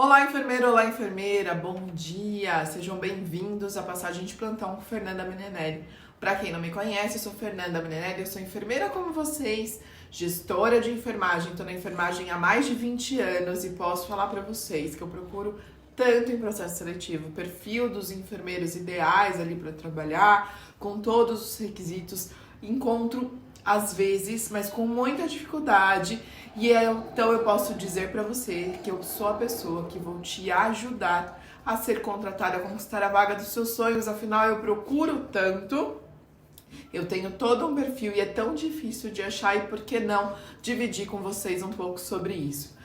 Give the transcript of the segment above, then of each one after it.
Olá, enfermeiro, olá, enfermeira, bom dia! Sejam bem-vindos à Passagem de Plantão com Fernanda Menenelli. Para quem não me conhece, eu sou Fernanda Menenelli, eu sou enfermeira como vocês, gestora de enfermagem, estou na enfermagem há mais de 20 anos e posso falar para vocês que eu procuro tanto em processo seletivo, o perfil dos enfermeiros ideais ali para trabalhar, com todos os requisitos, encontro às vezes, mas com muita dificuldade. Então eu posso dizer para você que eu sou a pessoa que vou te ajudar a ser contratada, a conquistar a vaga dos seus sonhos. Afinal, eu procuro tanto, eu tenho todo um perfil e é tão difícil de achar, e por que não dividir com vocês um pouco sobre isso?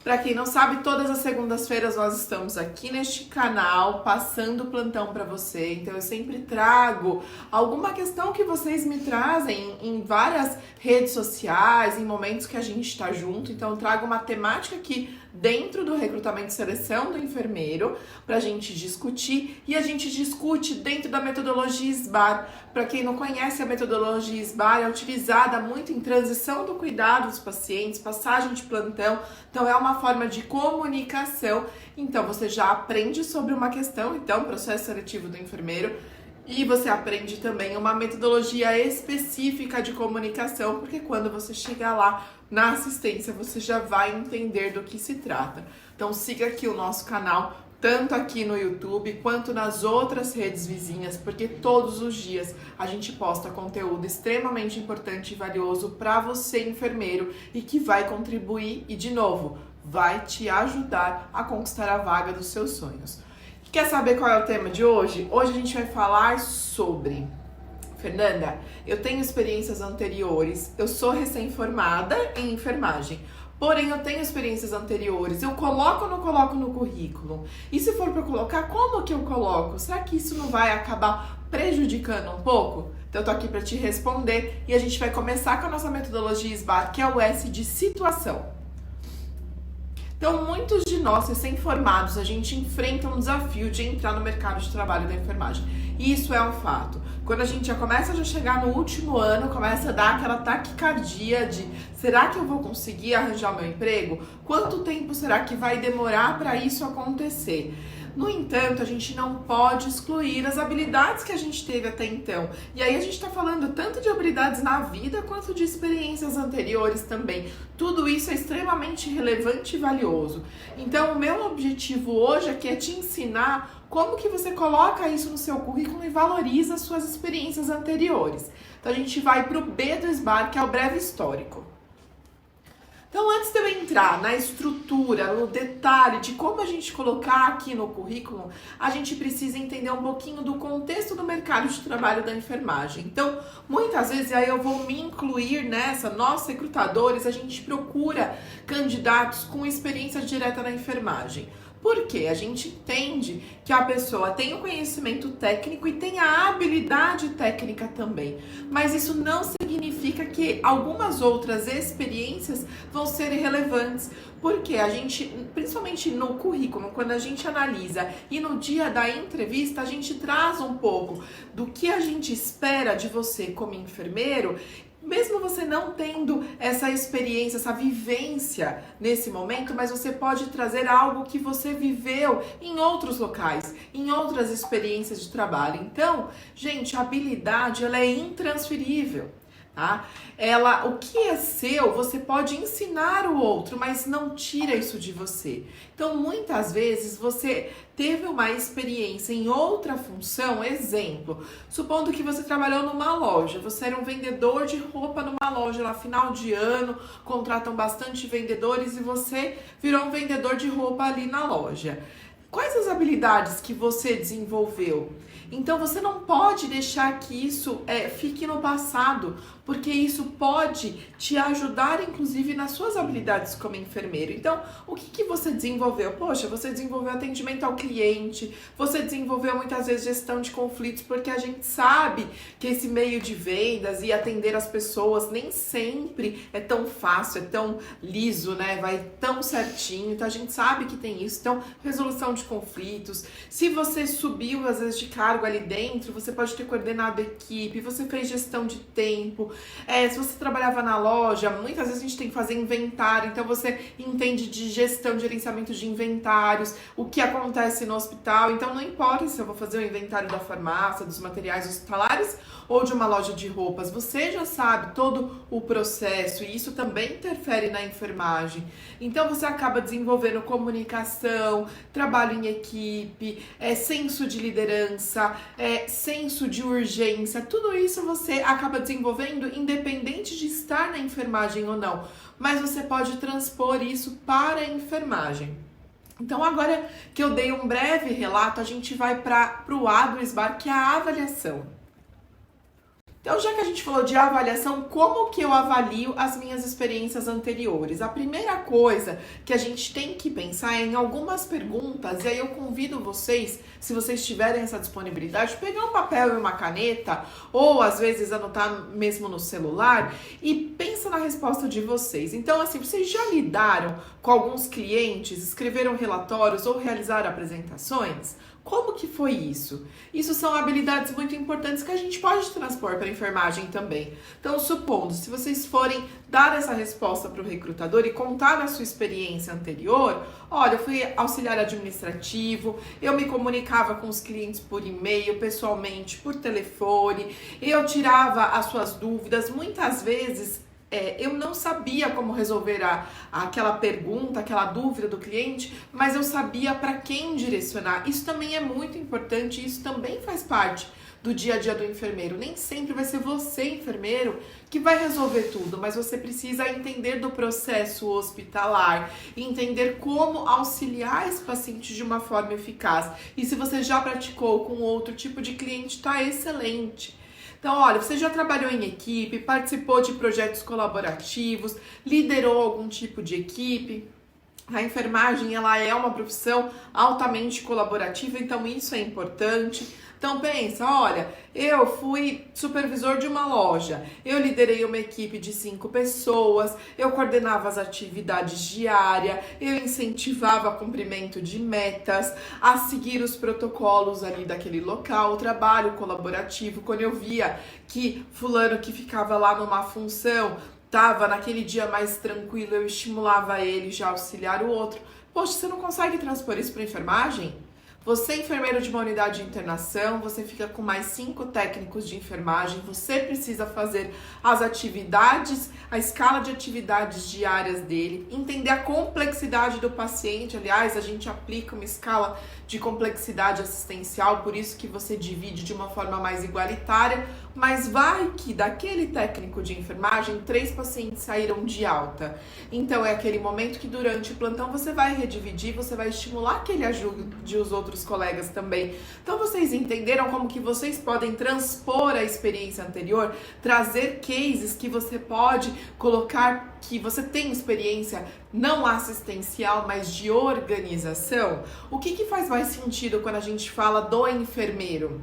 Para quem não sabe, todas as segundas-feiras nós estamos aqui neste canal passando plantão para você. Então eu sempre trago alguma questão que vocês me trazem em várias redes sociais, em momentos que a gente está junto. Então eu trago uma temática aqui dentro do recrutamento e seleção do enfermeiro para a gente discutir, e a gente discute dentro da metodologia SBAR. Para quem não conhece, a metodologia SBAR é utilizada muito em transição do cuidado dos pacientes, passagem de plantão. Então é uma forma de comunicação. Então você já aprende sobre uma questão, então processo seletivo do enfermeiro, e você aprende também uma metodologia específica de comunicação, porque quando você chegar lá na assistência, você já vai entender do que se trata. Então siga aqui o nosso canal, tanto aqui no YouTube quanto nas outras redes vizinhas, porque todos os dias a gente posta conteúdo extremamente importante e valioso para você, enfermeiro, e que vai contribuir e, de novo, vai te ajudar a conquistar a vaga dos seus sonhos. Quer saber qual é o tema de hoje? Hoje a gente vai falar sobre... Fernanda, eu tenho experiências anteriores, eu sou recém-formada em enfermagem, porém eu tenho experiências anteriores, eu coloco ou não coloco no currículo? E se for para colocar, como que eu coloco? Será que isso não vai acabar prejudicando um pouco? Então eu tô aqui para te responder, e a gente vai começar com a nossa metodologia SBAR, que é o S de situação. Então, muitos de nós recém-formados, a gente enfrenta um desafio de entrar no mercado de trabalho da enfermagem. E isso é um fato. Quando a gente já começa a chegar no último ano, começa a dar aquela taquicardia de: será que eu vou conseguir arranjar o meu emprego? Quanto tempo será que vai demorar para isso acontecer? No entanto, a gente não pode excluir as habilidades que a gente teve até então. E aí a gente está falando tanto de habilidades na vida quanto de experiências anteriores também. Tudo isso é extremamente relevante e valioso. Então, o meu objetivo hoje aqui é te ensinar como que você coloca isso no seu currículo e valoriza as suas experiências anteriores. Então, a gente vai para o B do SBAR, que é o breve histórico. Então, antes de eu entrar na estrutura, no detalhe de como a gente colocar aqui no currículo, a gente precisa entender um pouquinho do contexto do mercado de trabalho da enfermagem. Então, muitas vezes, aí eu vou me incluir nessa, nós recrutadores, a gente procura candidatos com experiência direta na enfermagem. Por quê? A gente entende que a pessoa tem o conhecimento técnico e tem a habilidade técnica também. Mas isso não significa que algumas outras experiências vão ser irrelevantes. Porque a gente, principalmente no currículo, quando a gente analisa e no dia da entrevista, a gente traz um pouco do que a gente espera de você como enfermeiro. Mesmo você não tendo essa experiência, essa vivência nesse momento, mas você pode trazer algo que você viveu em outros locais, em outras experiências de trabalho. Então, gente, a habilidade, ela é intransferível. Tá? O que é seu, você pode ensinar o outro, mas não tira isso de você. Então, muitas vezes você teve uma experiência em outra função, exemplo, supondo que você trabalhou numa loja, você era um vendedor de roupa numa loja, lá final de ano, contratam bastante vendedores e você virou um vendedor de roupa ali na loja. Quais as habilidades que você desenvolveu? Então você não pode deixar que isso fique no passado, porque isso pode te ajudar, inclusive, nas suas habilidades como enfermeiro. Então, o que você desenvolveu? Poxa, você desenvolveu atendimento ao cliente, você desenvolveu muitas vezes gestão de conflitos, porque a gente sabe que esse meio de vendas e atender as pessoas nem sempre é tão fácil, é tão liso, né? Vai tão certinho, então a gente sabe que tem isso. Então, resolução de conflitos. Se você subiu, às vezes, de cargo ali dentro, você pode ter coordenado equipe, você fez gestão de tempo. Se você trabalhava na loja, muitas vezes a gente tem que fazer inventário, então você entende de gestão, de gerenciamento de inventários, o que acontece no hospital. Então não importa se eu vou fazer o inventário da farmácia, dos materiais hospitalares ou de uma loja de roupas, você já sabe todo o processo e isso também interfere na enfermagem. Então você acaba desenvolvendo comunicação, trabalho em equipe, senso de liderança, senso de urgência, tudo isso você acaba desenvolvendo independente de estar na enfermagem ou não, mas você pode transpor isso para a enfermagem. Então agora que eu dei um breve relato, a gente vai para o A do SBAR, que é a avaliação. Então, já que a gente falou de avaliação, como que eu avalio as minhas experiências anteriores? A primeira coisa que a gente tem que pensar é em algumas perguntas, e aí eu convido vocês, se vocês tiverem essa disponibilidade, pegar um papel e uma caneta, ou às vezes anotar mesmo no celular, e pensa na resposta de vocês. Então, assim, vocês já lidaram com alguns clientes, escreveram relatórios ou realizaram apresentações? Como que foi isso? Isso são habilidades muito importantes que a gente pode transpor para a enfermagem também. Então, supondo, se vocês forem dar essa resposta para o recrutador e contar a sua experiência anterior, olha, eu fui auxiliar administrativo, eu me comunicava com os clientes por e-mail, pessoalmente, por telefone, eu tirava as suas dúvidas, muitas vezes eu não sabia como resolver aquela pergunta, aquela dúvida do cliente, mas eu sabia para quem direcionar. Isso também é muito importante, isso também faz parte do dia a dia do enfermeiro. Nem sempre vai ser você, enfermeiro, que vai resolver tudo, mas você precisa entender do processo hospitalar, entender como auxiliar esse paciente de uma forma eficaz. E se você já praticou com outro tipo de cliente, está excelente. Então, olha, você já trabalhou em equipe, participou de projetos colaborativos, liderou algum tipo de equipe. A enfermagem, ela é uma profissão altamente colaborativa, então isso é importante. Então pensa, olha, eu fui supervisor de uma loja, eu liderei uma equipe de 5 pessoas, eu coordenava as atividades diárias, eu incentivava o cumprimento de metas, a seguir os protocolos ali daquele local, o trabalho colaborativo, quando eu via que fulano que ficava lá numa função estava naquele dia mais tranquilo, eu estimulava ele já a auxiliar o outro. Poxa, você não consegue transpor isso para enfermagem? Você é enfermeiro de uma unidade de internação, você fica com mais 5 técnicos de enfermagem, você precisa fazer as atividades, a escala de atividades diárias dele, entender a complexidade do paciente. Aliás, a gente aplica uma escala de complexidade assistencial, por isso que você divide de uma forma mais igualitária, mas vai que daquele técnico de enfermagem, 3 pacientes saíram de alta. Então é aquele momento que durante o plantão você vai redividir, você vai estimular que ele ajude os outros colegas também. Então vocês entenderam como que vocês podem transpor a experiência anterior, trazer cases que você pode colocar que você tem experiência não assistencial, mas de organização? O que faz mais sentido quando a gente fala do enfermeiro?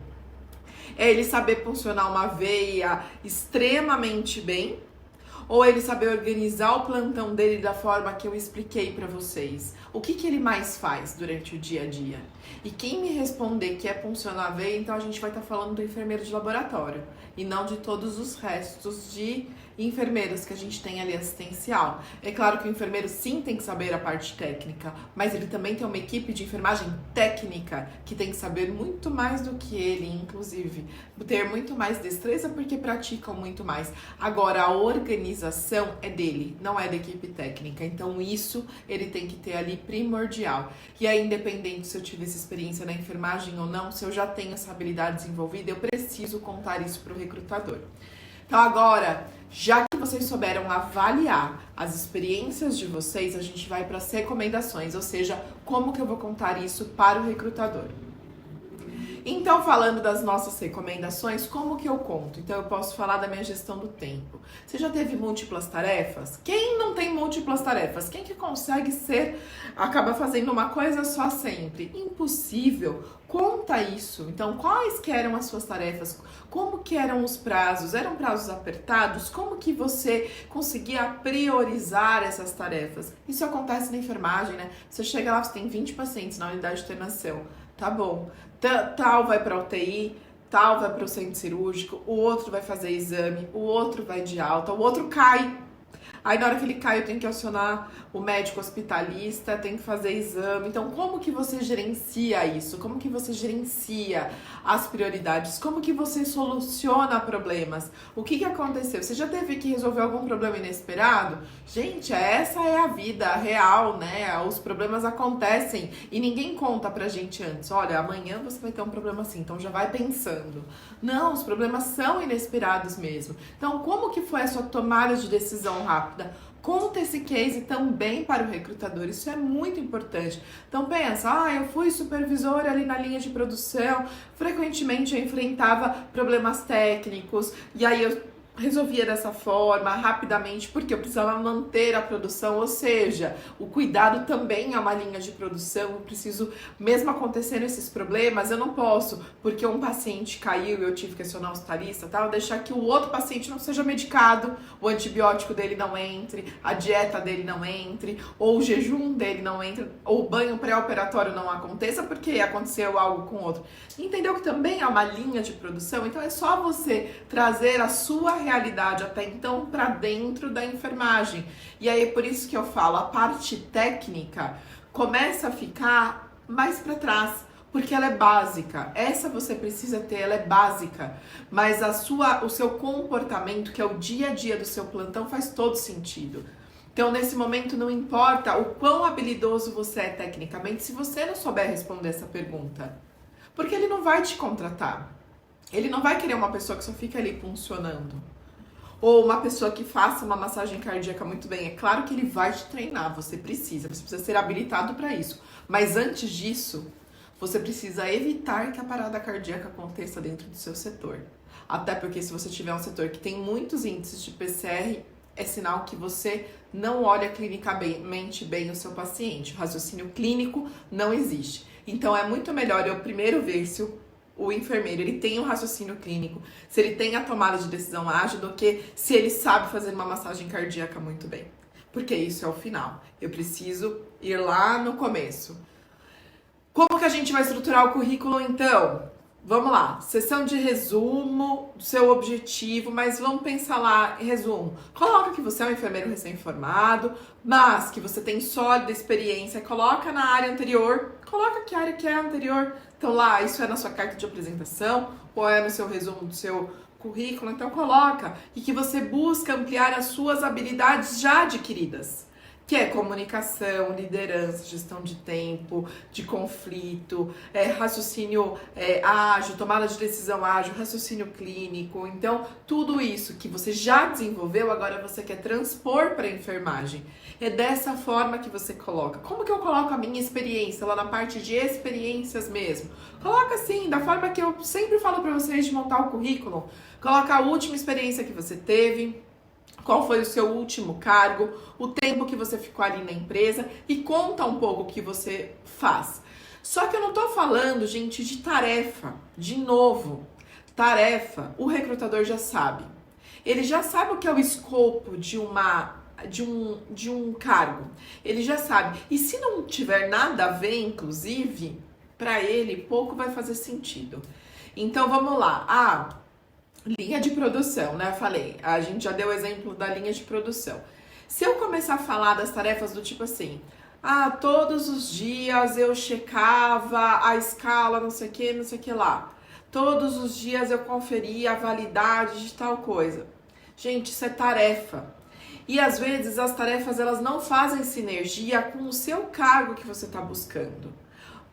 É ele saber funcionar uma veia extremamente bem, ou ele saber organizar o plantão dele da forma que eu expliquei para vocês? O que ele mais faz durante o dia a dia? E quem me responder que é funcionar a veia, então a gente vai estar falando do enfermeiro de laboratório e não de todos os restos de enfermeiros que a gente tem ali assistencial. É claro que o enfermeiro sim tem que saber a parte técnica, mas ele também tem uma equipe de enfermagem técnica que tem que saber muito mais do que ele, inclusive ter muito mais destreza porque praticam muito mais. Agora, a organização é dele, não é da equipe técnica, então isso ele tem que ter ali primordial. E aí, independente se eu tive essa experiência na enfermagem ou não, se eu já tenho essa habilidade desenvolvida, eu preciso contar isso para o recrutador. Então agora, já que vocês souberam avaliar as experiências de vocês, a gente vai para as recomendações, ou seja, como que eu vou contar isso para o recrutador. Então, falando das nossas recomendações, como que eu conto? Então, eu posso falar da minha gestão do tempo. Você já teve múltiplas tarefas? Quem não tem múltiplas tarefas? Quem que consegue acaba fazendo uma coisa só sempre? Impossível. Conta isso. Então, quais que eram as suas tarefas? Como que eram os prazos? Eram prazos apertados? Como que você conseguia priorizar essas tarefas? Isso acontece na enfermagem, né? Você chega lá, você tem 20 pacientes na unidade de internação. Tá bom. Tal vai para UTI, tal vai para o centro cirúrgico, o outro vai fazer exame, o outro vai de alta, o outro cai. Aí na hora que ele cai eu tenho que acionar o médico hospitalista, tem que fazer exame. Então como que você gerencia isso? Como que você gerencia as prioridades? Como que você soluciona problemas? O que aconteceu? Você já teve que resolver algum problema inesperado? Gente, essa é a vida real, né? Os problemas acontecem e ninguém conta pra gente antes. Olha, amanhã você vai ter um problema assim, então já vai pensando. Não, os problemas são inesperados mesmo. Então como que foi a sua tomada de decisão rápida? Conta esse case também para o recrutador, isso é muito importante. Então pensa, eu fui supervisora ali na linha de produção, frequentemente eu enfrentava problemas técnicos, e aí eu resolvia dessa forma, rapidamente, porque eu precisava manter a produção, ou seja, o cuidado também é uma linha de produção, eu preciso, mesmo acontecendo esses problemas, eu não posso, porque um paciente caiu e eu tive que acionar o hospitalista, tal, deixar que o outro paciente não seja medicado, o antibiótico dele não entre, a dieta dele não entre, ou o jejum dele não entre, ou o banho pré-operatório não aconteça, porque aconteceu algo com o outro. Entendeu que também é uma linha de produção? Então é só você trazer a sua realidade até então para dentro da enfermagem. E aí é por isso que eu falo, a parte técnica começa a ficar mais para trás, porque ela é básica. Essa você precisa ter, ela é básica. Mas o seu comportamento, que é o dia a dia do seu plantão, faz todo sentido. Então, nesse momento, não importa o quão habilidoso você é tecnicamente, se você não souber responder essa pergunta. Porque ele não vai te contratar. Ele não vai querer uma pessoa que só fica ali funcionando. Ou uma pessoa que faça uma massagem cardíaca muito bem. É claro que ele vai te treinar, você precisa ser habilitado para isso. Mas antes disso, você precisa evitar que a parada cardíaca aconteça dentro do seu setor. Até porque se você tiver um setor que tem muitos índices de PCR, é sinal que você não olha clinicamente bem o seu paciente. O raciocínio clínico não existe. Então é muito melhor eu primeiro ver se o enfermeiro ele tem um raciocínio clínico, se ele tem a tomada de decisão ágil, do que se ele sabe fazer uma massagem cardíaca muito bem. Porque isso é o final. Eu preciso ir lá no começo. Como que a gente vai estruturar o currículo então? Vamos lá, sessão de resumo do seu objetivo, mas vamos pensar lá em resumo. Coloca que você é um enfermeiro recém-formado, mas que você tem sólida experiência. Coloca na área anterior, coloca que área que é a anterior. Então lá, isso é na sua carta de apresentação ou é no seu resumo do seu currículo. Então coloca e que você busca ampliar as suas habilidades já adquiridas. Que é comunicação, liderança, gestão de tempo, de conflito, raciocínio ágil, tomada de decisão ágil, raciocínio clínico. Então, tudo isso que você já desenvolveu, agora você quer transpor para a enfermagem. É dessa forma que você coloca. Como que eu coloco a minha experiência lá na parte de experiências mesmo? Coloca assim, da forma que eu sempre falo para vocês de montar o currículo. Coloca a última experiência que você teve, qual foi o seu último cargo, o tempo que você ficou ali na empresa e conta um pouco o que você faz. Só que eu não tô falando, gente, de tarefa. De novo, tarefa, o recrutador já sabe. Ele já sabe o que é o escopo de um cargo. Ele já sabe. E se não tiver nada a ver, inclusive, para ele, pouco vai fazer sentido. Então, vamos lá. Linha de produção, né? Falei, a gente já deu o exemplo da linha de produção. Se eu começar a falar das tarefas do tipo assim, todos os dias eu checava a escala, não sei o que lá. Todos os dias eu conferia a validade de tal coisa. Gente, isso é tarefa. E às vezes as tarefas elas não fazem sinergia com o seu cargo que você está buscando.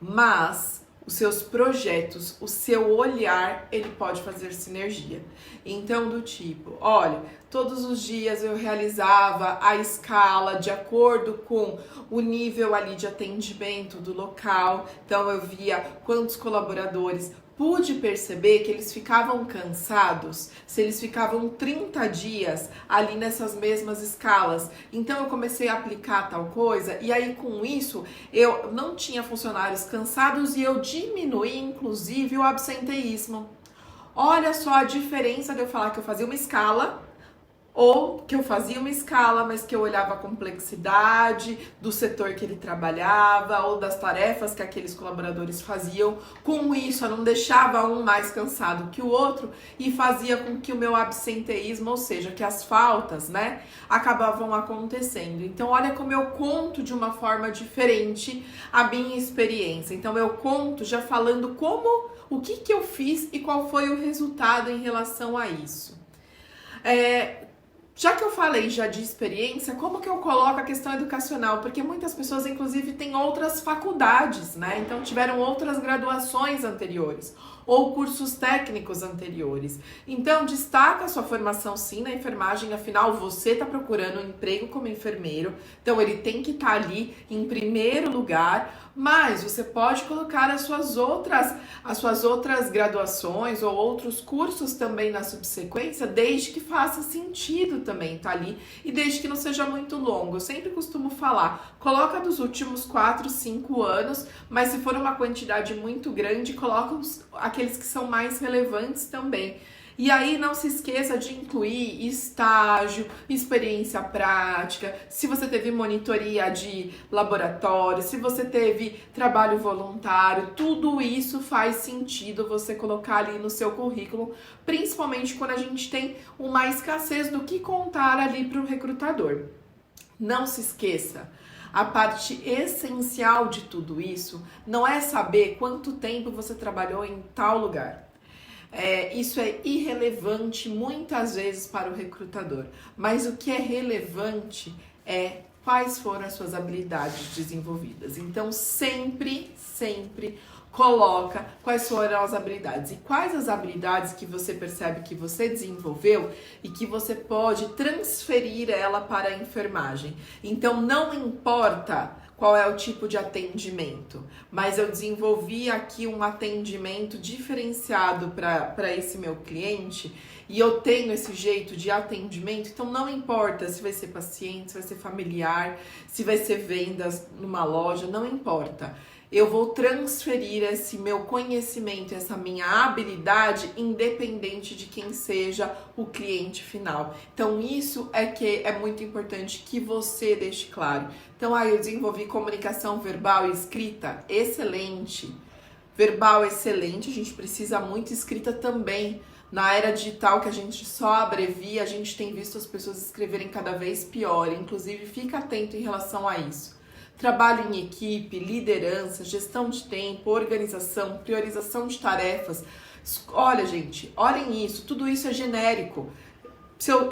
Mas os seus projetos, o seu olhar, ele pode fazer sinergia. Então, do tipo, olha, todos os dias eu realizava a escala de acordo com o nível ali de atendimento do local. Então, eu via quantos colaboradores, pude perceber que eles ficavam cansados se eles ficavam 30 dias ali nessas mesmas escalas. Então eu comecei a aplicar tal coisa e aí com isso eu não tinha funcionários cansados e eu diminuí inclusive o absenteísmo. Olha só a diferença de eu falar que eu fazia uma escala ou que eu fazia uma escala, mas que eu olhava a complexidade do setor que ele trabalhava ou das tarefas que aqueles colaboradores faziam. Com isso, eu não deixava um mais cansado que o outro e fazia com que o meu absenteísmo, ou seja, que as faltas, né, acabavam acontecendo. Então, olha como eu conto de uma forma diferente a minha experiência. Então, eu conto já falando o que eu fiz e qual foi o resultado em relação a isso. Já que eu falei já de experiência, como que eu coloco a questão educacional? Porque muitas pessoas, inclusive, têm outras faculdades, né? Então, tiveram outras graduações anteriores ou cursos técnicos anteriores. Então, destaca a sua formação, sim, na enfermagem. Afinal, você está procurando um emprego como enfermeiro. Então, ele tem que estar ali em primeiro lugar. Mas você pode colocar as suas outras graduações ou outros cursos também na subsequência, desde que faça sentido também tá ali e desde que não seja muito longo. Eu sempre costumo falar, coloca dos últimos 4, 5 anos, mas se for uma quantidade muito grande, coloca aqueles que são mais relevantes também. E aí não se esqueça de incluir estágio, experiência prática, se você teve monitoria de laboratório, se você teve trabalho voluntário, tudo isso faz sentido você colocar ali no seu currículo, principalmente quando a gente tem uma escassez do que contar ali para o recrutador. Não se esqueça, a parte essencial de tudo isso não é saber quanto tempo você trabalhou em tal lugar. Isso é irrelevante muitas vezes para o recrutador, mas o que é relevante é quais foram as suas habilidades desenvolvidas. Então, sempre coloca quais foram as habilidades e quais as habilidades que você percebe que você desenvolveu e que você pode transferir ela para a enfermagem. Então, não importa qual é o tipo de atendimento, mas eu desenvolvi aqui um atendimento diferenciado para esse meu cliente e eu tenho esse jeito de atendimento, então não importa se vai ser paciente, se vai ser familiar, se vai ser vendas numa loja, não importa. Eu vou transferir esse meu conhecimento, essa minha habilidade, independente de quem seja o cliente final. Então, isso é que é muito importante que você deixe claro. Então, eu desenvolvi comunicação verbal e escrita, excelente. Verbal, excelente, a gente precisa muito, escrita também. Na era digital que a gente só abrevia, a gente tem visto as pessoas escreverem cada vez pior. Inclusive, fica atento em relação a isso. Trabalho em equipe, liderança, gestão de tempo, organização, priorização de tarefas. Olha, gente, olhem isso, tudo isso é genérico.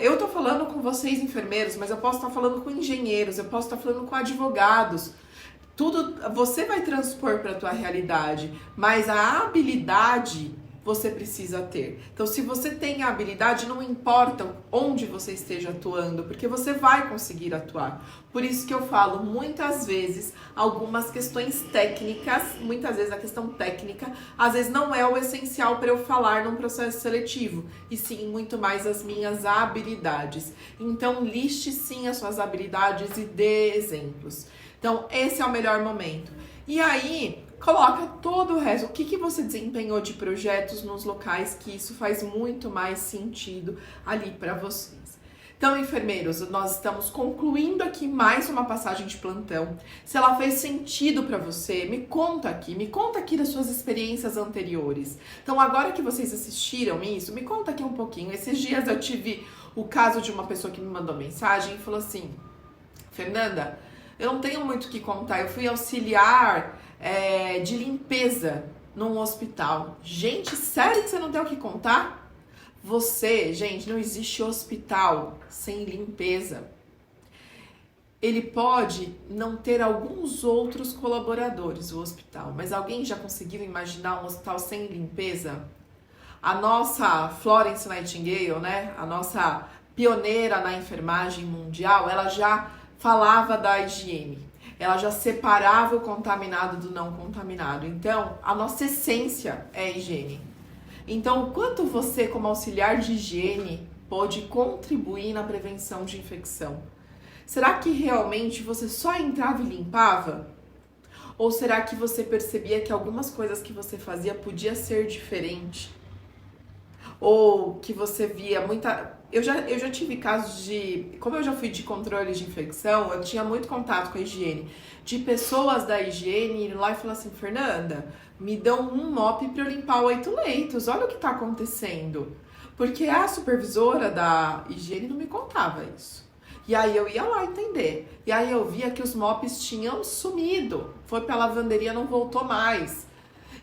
Eu tô falando com vocês, enfermeiros, mas eu posso estar falando com engenheiros, eu posso estar falando com advogados. Tudo você vai transpor para a tua realidade, mas a habilidade você precisa ter. Então, se você tem a habilidade, não importa onde você esteja atuando, porque você vai conseguir atuar. Por isso que eu falo, muitas vezes, algumas questões técnicas, muitas vezes a questão técnica, às vezes não é o essencial para eu falar num processo seletivo, e sim muito mais as minhas habilidades. Então, liste sim as suas habilidades e dê exemplos. Então, esse é o melhor momento. E aí, coloca todo o resto. O que você desempenhou de projetos nos locais que isso faz muito mais sentido ali para vocês. Então, enfermeiros, nós estamos concluindo aqui mais uma passagem de plantão. Se ela fez sentido para você, me conta aqui das suas experiências anteriores. Então, agora que vocês assistiram isso, me conta aqui um pouquinho. Esses dias eu tive o caso de uma pessoa que me mandou mensagem e falou assim: Fernanda, eu não tenho muito o que contar, eu fui auxiliar de limpeza num hospital. Gente, sério que você não tem o que contar? Gente, não existe hospital sem limpeza. Ele pode não ter alguns outros colaboradores, o hospital, mas alguém já conseguiu imaginar um hospital sem limpeza? A nossa Florence Nightingale, né, a nossa pioneira na enfermagem mundial, ela já falava da higiene. ela já separava o contaminado do não contaminado. Então, a nossa essência é a higiene. Então, o quanto você, como auxiliar de higiene, pode contribuir na prevenção de infecção? Será que realmente você só entrava e limpava? Ou será que você percebia que algumas coisas que você fazia podia ser diferente? Ou que você via muita... Eu já tive casos de... Como eu já fui de controle de infecção, eu tinha muito contato com a higiene. De pessoas da higiene ir lá e falar assim, Fernanda, me dão um mop para eu limpar 8 leitos. Olha o que está acontecendo. Porque a supervisora da higiene não me contava isso. E aí eu ia lá entender. E aí eu via que os mops tinham sumido. Foi pra lavanderia, não voltou mais.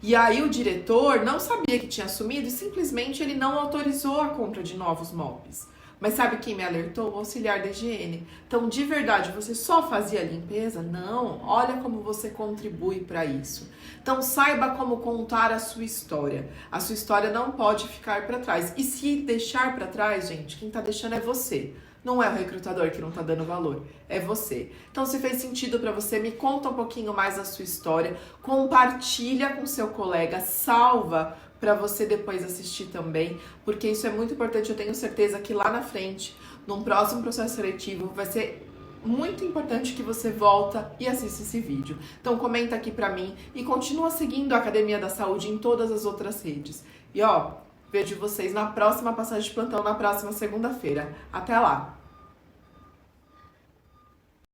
E aí o diretor não sabia que tinha sumido e simplesmente ele não autorizou a compra de novos mops. Mas sabe quem me alertou? O auxiliar da higiene. Então, de verdade, você só fazia limpeza? Não. Olha como você contribui para isso. Então, saiba como contar a sua história. A sua história não pode ficar para trás. E se deixar para trás, gente, quem tá deixando é você. Não é o recrutador que não tá dando valor, é você. Então, se fez sentido para você, me conta um pouquinho mais a sua história, compartilha com seu colega, salva para você depois assistir também, porque isso é muito importante. Eu tenho certeza que lá na frente, num próximo processo seletivo, vai ser muito importante que você volta e assista esse vídeo. Então, comenta aqui para mim e continua seguindo a Academia da Saúde em todas as outras redes. E ó, vejo vocês na próxima passagem de plantão, na próxima segunda-feira. Até lá!